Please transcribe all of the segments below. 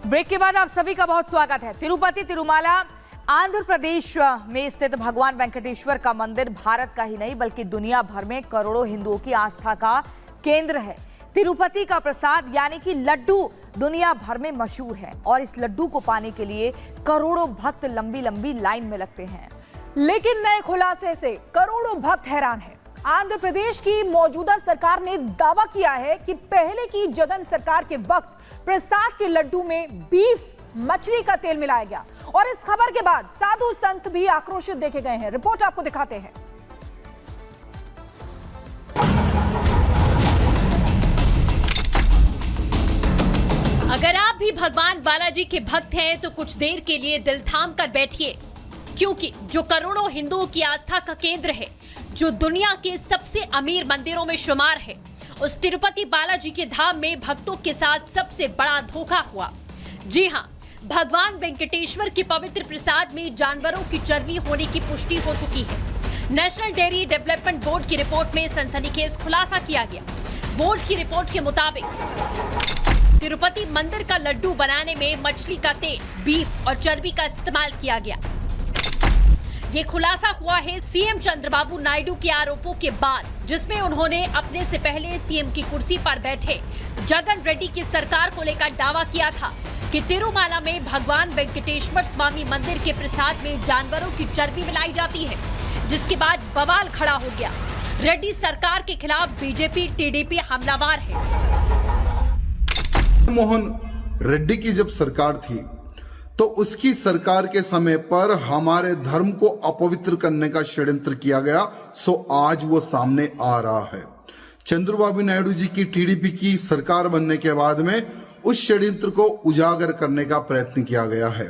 Break के बाद आप सभी का बहुत स्वागत है। तिरुपति तिरुमाला आंध्र प्रदेश में स्थित भगवान वेंकटेश्वर का मंदिर भारत का ही नहीं बल्कि दुनिया भर में करोड़ों हिंदुओं की आस्था का केंद्र है। तिरुपति का प्रसाद यानी कि लड्डू दुनिया भर में मशहूर है और इस लड्डू को पाने के लिए करोड़ों भक्त लंबी लंबी लाइन में लगते हैं। लेकिन नए खुलासे से करोड़ों भक्त हैरान हैं। आंध्र प्रदेश की मौजूदा सरकार ने दावा किया है कि पहले की जगन सरकार के वक्त प्रसाद के लड्डू में बीफ मछली का तेल मिलाया गया और इस खबर के बाद साधु संत भी आक्रोशित देखे गए हैं। रिपोर्ट आपको दिखाते हैं। अगर आप भी भगवान बालाजी के भक्त हैं तो कुछ देर के लिए दिल थाम कर बैठिए, क्योंकि जो करोड़ों हिंदुओं की आस्था का केंद्र है, जो दुनिया के सबसे अमीर मंदिरों में शुमार है, उस तिरुपति बालाजी के धाम में भक्तों के साथ सबसे बड़ा धोखा हुआ। जी हां, भगवान वेंकटेश्वर के पवित्र प्रसाद में जानवरों की चर्बी होने की पुष्टि हो चुकी है। नेशनल डेयरी डेवलपमेंट बोर्ड की रिपोर्ट में सनसनीखेज खुलासा किया गया। बोर्ड की रिपोर्ट के मुताबिक तिरुपति मंदिर का लड्डू बनाने में मछली का तेल, बीफ और चर्बी का इस्तेमाल किया गया। ये खुलासा हुआ है सीएम चंद्रबाबू नायडू के आरोपों के बाद, जिसमें उन्होंने अपने से पहले सीएम की कुर्सी पर बैठे जगन रेड्डी की सरकार को लेकर दावा किया था कि तिरुमाला में भगवान वेंकटेश्वर स्वामी मंदिर के प्रसाद में जानवरों की चर्बी मिलाई जाती है, जिसके बाद बवाल खड़ा हो गया। रेड्डी सरकार के खिलाफ बीजेपी टीडीपी हमलावर है। मोहन रेड्डी की जब सरकार थी तो उसकी सरकार के समय पर हमारे धर्म को अपवित्र करने का षड्यंत्र किया गया, सो आज वो सामने आ रहा है। चंद्रबाबू नायडू जी की टीडीपी की सरकार बनने के बाद में उस षड्यंत्र को उजागर करने का प्रयत्न किया गया है।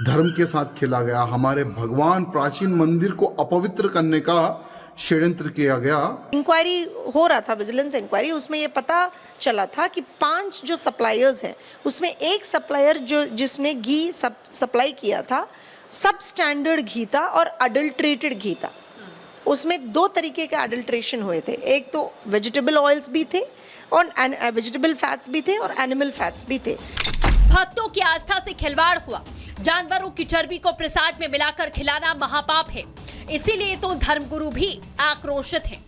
धर्म के साथ खेला गया, हमारे भगवान प्राचीन मंदिर को अपवित्र करने का षड्यंत्र किया गया। इंक्वायरी हो रहा था, विजिलेंस इंक्वायरी, उसमें ये पता चला था कि 5 जो सप्लायर्स हैं उसमें एक सप्लायर जिसने घी सप्लाई किया था, सब स्टैंडर्ड घी था और अडल्ट्रेटेड घी था। उसमें 2 तरीके के अडल्ट्रेशन हुए थे, एक तो वेजिटेबल ऑयल्स भी थे और वेजिटेबल फैट्स भी थे और एनिमल फैट्स भी थे। भक्तों की आस्था से खिलवाड़ हुआ। जानवरों की चर्बी को प्रसाद में मिलाकर खिलाना महापाप है, इसीलिए तो धर्मगुरु भी आक्रोशित हैं।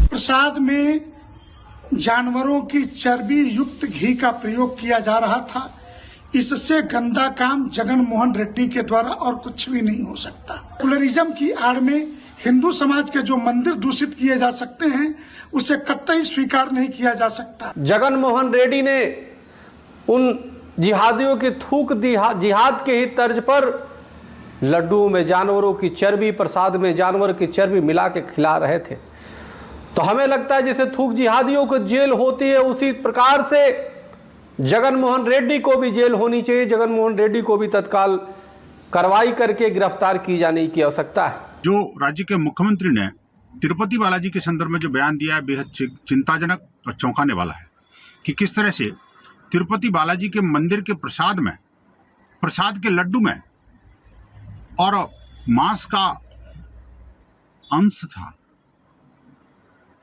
प्रसाद में जानवरों की चर्बी युक्त घी का प्रयोग किया जा रहा था। इससे गंदा काम जगन मोहन रेड्डी के द्वारा और कुछ भी नहीं हो सकता। सेकुलरिज्म की आड़ में हिंदू समाज के जो मंदिर दूषित किए जा सकते हैं, उसे कतई स्वीकार नहीं किया जा सकता। जगन मोहन रेड्डी ने उन जिहादियों की थूक दी, जिहाद के ही तर्ज पर लड्डू में जानवरों की चर्बी, प्रसाद में जानवर की चर्बी मिला के खिला रहे थे। तो हमें लगता है जैसे थूक जिहादियों को जेल होती है, उसी प्रकार से जगन मोहन रेड्डी को भी जेल होनी चाहिए। जगन मोहन रेड्डी को भी तत्काल कार्रवाई करके गिरफ्तार की जाने की आवश्यकता है। जो राज्य के मुख्यमंत्री ने तिरुपति बालाजी के संदर्भ में जो बयान दिया है, बेहद चिंताजनक और चौंकाने वाला है कि किस तरह से तिरुपति बालाजी के मंदिर के प्रसाद के लड्डू में और मांस का अंश था।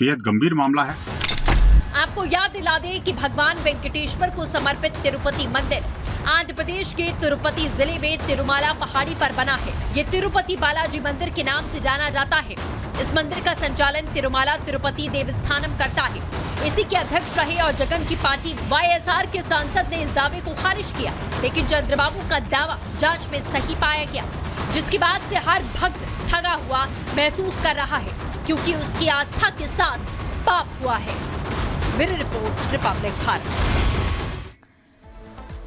बेहद गंभीर मामला है। आपको याद दिला दें कि भगवान वेंकटेश्वर को समर्पित तिरुपति मंदिर आंध्र प्रदेश के तिरुपति जिले में तिरुमाला पहाड़ी पर बना है। ये तिरुपति बालाजी मंदिर के नाम से जाना जाता है। इस मंदिर का संचालन तिरुमाला तिरुपति देवस्थानम करता है। इसी के अध्यक्ष रहे और जगन की पार्टी वाईएसआर के सांसद ने इस दावे को खारिज किया, लेकिन चंद्रबाबू का दावा जांच में सही पाया गया, जिसके बाद से हर भक्त ठगा हुआ महसूस कर रहा है, क्योंकि उसकी आस्था के साथ पाप हुआ है। Bureau report, Republic Bharat.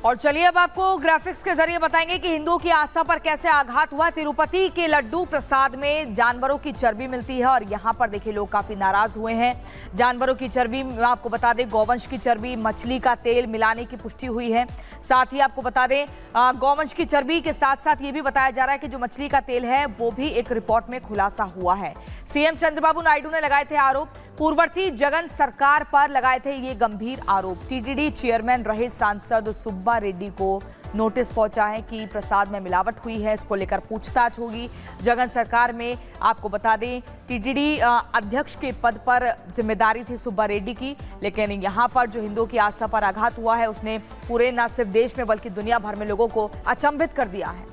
और चलिए अब आपको ग्राफिक्स के जरिए बताएंगे कि हिंदुओं की आस्था पर कैसे आघात हुआ। तिरुपति के लड्डू प्रसाद में जानवरों की चर्बी मिलती है और यहाँ पर देखिए लोग काफी नाराज हुए हैं। जानवरों की चर्बी, आपको बता दें गौवंश की चर्बी, मछली का तेल मिलाने की पुष्टि हुई है। साथ ही आपको बता दें गौवंश की चर्बी के साथ साथ ये भी बताया जा रहा है कि जो मछली का तेल है वो भी एक रिपोर्ट में खुलासा हुआ है। सीएम चंद्रबाबू नायडू ने लगाए थे आरोप, पूर्ववर्ती जगन सरकार पर लगाए थे ये गंभीर आरोप। टीटीडी चेयरमैन रहे सांसद सुब्बा रेड्डी को नोटिस पहुंचा है कि प्रसाद में मिलावट हुई है। इसको लेकर पूछताछ होगी। जगन सरकार में आपको बता दें टीटीडी अध्यक्ष के पद पर जिम्मेदारी थी सुब्बा रेड्डी की, लेकिन यहां पर जो हिंदुओं की आस्था पर आघात हुआ है उसने पूरे न सिर्फ देश में बल्कि दुनिया भर में लोगों को अचंभित कर दिया है।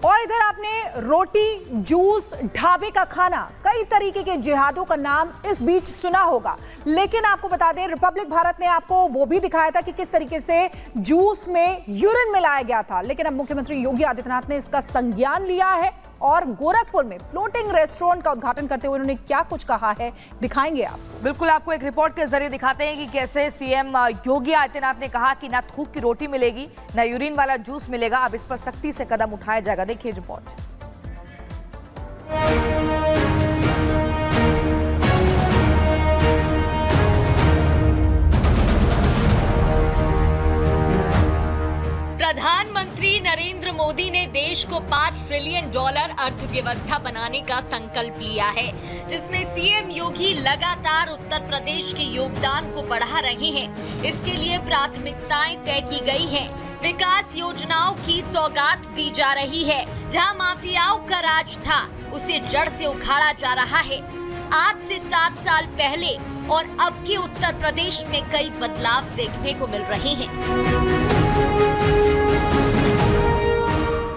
और इधर आपने रोटी, जूस, ढाबे का खाना, कई तरीके के जिहादों का नाम इस बीच सुना होगा, लेकिन आपको बता दें रिपब्लिक भारत ने आपको वो भी दिखाया था कि किस तरीके से जूस में यूरिन मिलाया गया था। लेकिन अब मुख्यमंत्री योगी आदित्यनाथ ने इसका संज्ञान लिया है और गोरखपुर में फ्लोटिंग रेस्टोरेंट का उद्घाटन करते हुए उन्होंने क्या कुछ कहा है दिखाएंगे आप। बिल्कुल, आपको एक रिपोर्ट के जरिए दिखाते हैं कि कैसे सीएम योगी आदित्यनाथ ने कहा कि ना थूक की रोटी मिलेगी, ना यूरिन वाला जूस मिलेगा। अब इस पर सख्ती से कदम उठाया जाएगा। देखिए रिपोर्ट। प्रधानमंत्री नरेंद्र मोदी ने देश को $5 ट्रिलियन अर्थव्यवस्था बनाने का संकल्प लिया है, जिसमें सीएम योगी लगातार उत्तर प्रदेश के योगदान को बढ़ा रहे हैं। इसके लिए प्राथमिकताएं तय की गई हैं। विकास योजनाओं की सौगात दी जा रही है। जहां माफियाओं का राज था उसे जड़ से उखाड़ा जा रहा है। आज से 7 साल पहले और अब के उत्तर प्रदेश में कई बदलाव देखने को मिल रहे हैं।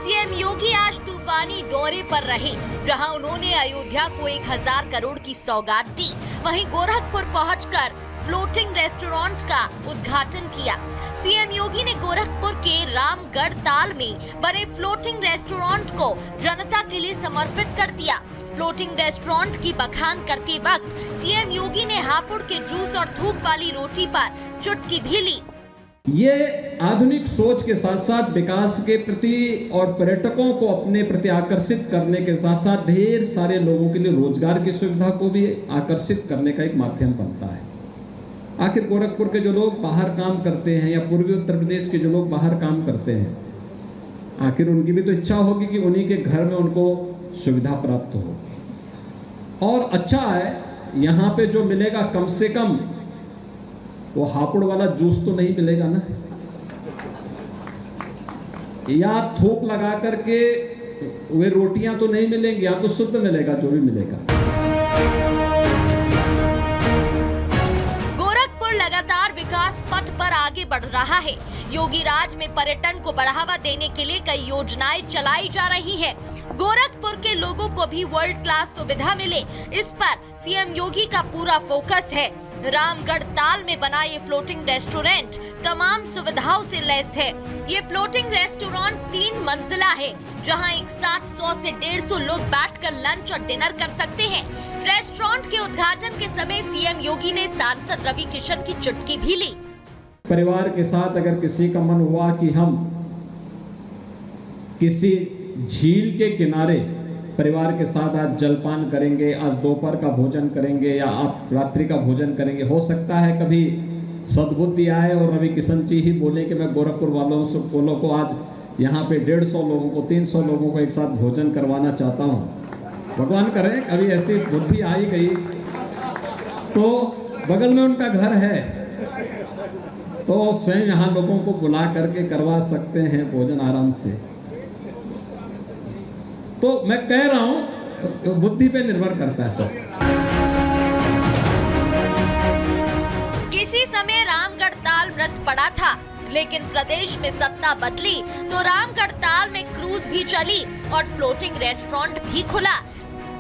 सीएम योगी आज तूफानी दौरे पर रहे, जहां उन्होंने अयोध्या को 1000 करोड़ की सौगात दी। वहीं गोरखपुर पहुंचकर फ्लोटिंग रेस्टोरेंट का उद्घाटन किया। सीएम योगी ने गोरखपुर के रामगढ़ ताल में बने फ्लोटिंग रेस्टोरेंट को जनता के लिए समर्पित कर दिया। फ्लोटिंग रेस्टोरेंट की बखान करते वक्त सीएम योगी ने हापुड़ के जूस और थूक वाली रोटी पर चुटकी भी ली। ये आधुनिक सोच के साथ साथ विकास के प्रति और पर्यटकों को अपने प्रति आकर्षित करने के साथ साथ ढेर सारे लोगों के लिए रोजगार की सुविधा को भी आकर्षित करने का एक माध्यम बनता है। आखिर गोरखपुर के जो लोग बाहर काम करते हैं या पूर्वी उत्तर प्रदेश के जो लोग बाहर काम करते हैं, आखिर उनकी भी तो इच्छा होगी कि उन्हीं के घर में उनको सुविधा प्राप्त हो। और अच्छा है, यहाँ पे जो मिलेगा कम से कम वो हापुड़ वाला जूस तो नहीं मिलेगा ना, या थूक लगा करके वे रोटियां तो नहीं मिलेंगी, या तो शुद्ध मिलेगा जो भी मिलेगा। गोरखपुर लगातार विकास पथ पर आगे बढ़ रहा है। योगी राज में पर्यटन को बढ़ावा देने के लिए कई योजनाएं चलाई जा रही हैं। गोरखपुर के लोगों को भी वर्ल्ड क्लास सुविधा मिले, इस पर सीएम योगी का पूरा फोकस है। रामगढ़ ताल में बना ये फ्लोटिंग रेस्टोरेंट तमाम सुविधाओं से लैस है। ये फ्लोटिंग रेस्टोरेंट 3 मंजिला है, जहां एक साथ 100 से 150 लोग बैठकर लंच और डिनर कर सकते हैं। रेस्टोरेंट के उद्घाटन के समय सीएम योगी ने सांसद रवि किशन की चुटकी भी ली। परिवार के साथ अगर किसी का मन हुआ कि हम किसी झील के किनारे परिवार के साथ आज जलपान करेंगे, आज दोपहर का भोजन करेंगे या आप रात्रि का भोजन करेंगे, हो सकता है कभी सद्बुद्धि आए और रवि किशन जी ही बोले कि मैं गोरखपुर वालों को आज यहाँ पे 150 लोगों को 300 लोगों को एक साथ भोजन करवाना चाहता हूँ। भगवान करे कभी ऐसी बुद्धि आई गई तो बगल में उनका घर है तो स्वयं यहाँ लोगों को बुला करके करवा सकते हैं भोजन आराम से। तो मैं कह रहा हूं बुद्धि पे निर्भर करता है। किसी समय रामगढ़ ताल मृत पड़ा था, लेकिन प्रदेश में सत्ता बदली तो रामगढ़ ताल में क्रूज भी चली और फ्लोटिंग रेस्टोरेंट भी खुला।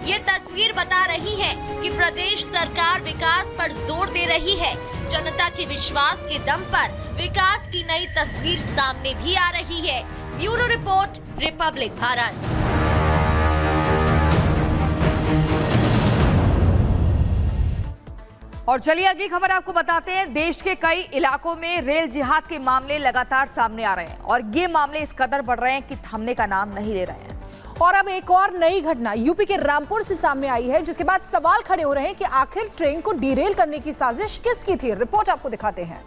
ये तस्वीर बता रही है कि प्रदेश सरकार विकास पर जोर दे रही है। जनता के विश्वास के दम पर विकास की नई तस्वीर सामने भी आ रही है। Bureau report, Republic Bharat. और चलिए अगली खबर आपको बताते हैं। देश के कई इलाकों में रेल जिहाद के मामले लगातार सामने आ रहे हैं और ये मामले इस कदर बढ़ रहे हैं कि थमने का नाम नहीं ले रहे हैं। और अब एक और नई घटना यूपी के रामपुर से सामने आई है, जिसके बाद सवाल खड़े हो रहे हैं कि आखिर ट्रेन को डिरेल करने की साजिश किसकी थी। रिपोर्ट आपको दिखाते हैं।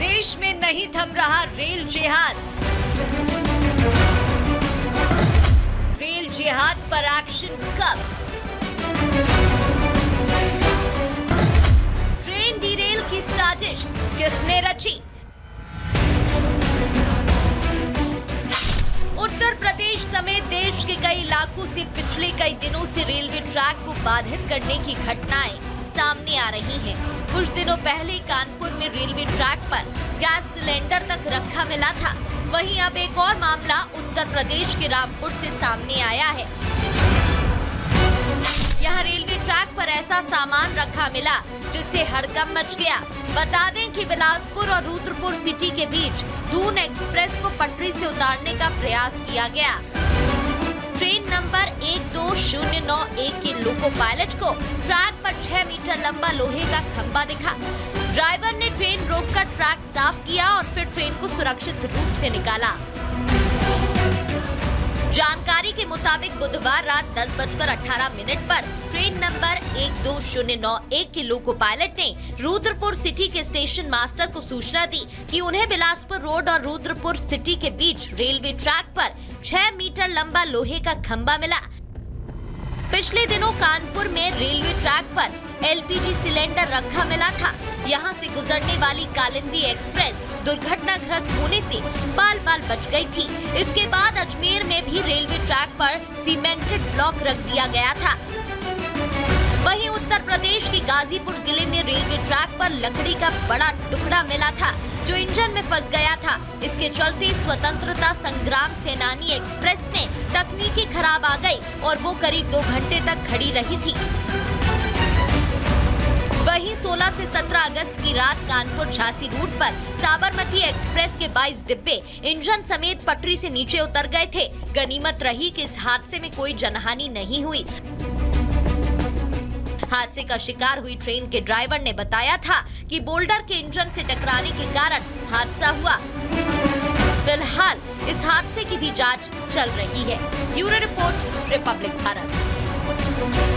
देश में नहीं थम रहा रेल जिहाद। रेल जिहाद पर एक्शन कब? ट्रेन डीरेल की साजिश किसने रची? उत्तर प्रदेश समेत देश के कई इलाकों से पिछले कई दिनों से रेलवे ट्रैक को बाधित करने की घटनाएं सामने आ रही हैं। कुछ दिनों पहले कानपुर में रेलवे ट्रैक पर गैस सिलेंडर तक रखा मिला था। वहीं अब एक और मामला उत्तर प्रदेश के रामपुर से सामने आया है। यहाँ रेलवे ट्रैक पर ऐसा सामान रखा मिला जिससे हड़कंप मच गया। बता दें कि बिलासपुर और रुद्रपुर सिटी के बीच दून एक्सप्रेस को पटरी से उतारने का प्रयास किया गया। ट्रेन नंबर 12091 के लोको पायलट को ट्रैक पर 6 मीटर लंबा लोहे का खंभा दिखा। ड्राइवर ने ट्रेन रोककर ट्रैक साफ किया और फिर ट्रेन को सुरक्षित रूप से निकाला। जानकारी के मुताबिक बुधवार रात 10:18 पर ट्रेन नंबर 12091 के लोको पायलट ने रुद्रपुर सिटी के स्टेशन मास्टर को सूचना दी कि उन्हें बिलासपुर रोड और रुद्रपुर सिटी के बीच रेलवे ट्रैक पर 6 मीटर लंबा लोहे का खंभा मिला। पिछले दिनों कानपुर में रेलवे ट्रैक पर एलपीजी सिलेंडर रखा मिला था। यहां से गुजरने वाली कालिंदी एक्सप्रेस दुर्घटनाग्रस्त होने से बाल बाल बच गई थी। इसके बाद अजमेर में भी रेलवे ट्रैक पर सीमेंटेड ब्लॉक रख दिया गया था। वहीं उत्तर प्रदेश के गाजीपुर जिले में रेलवे ट्रैक पर लकड़ी का बड़ा टुकड़ा मिला था जो इंजन में फंस गया था। इसके चलते स्वतंत्रता संग्राम सेनानी एक्सप्रेस में तकनीकी खराब आ गई और वो करीब 2 घंटे तक खड़ी रही थी। वहीं 16 से 17 अगस्त की रात कानपुर झांसी रूट पर साबरमती एक्सप्रेस के 22 डिब्बे इंजन समेत पटरी से नीचे उतर गए थे। गनीमत रही कि इस हादसे में कोई जनहानि नहीं हुई। हादसे का शिकार हुई ट्रेन के ड्राइवर ने बताया था कि बोल्डर के इंजन से टकराने के कारण हादसा हुआ। फिलहाल इस हादसे की भी जांच चल रही है। Bureau report, Republic Bharat.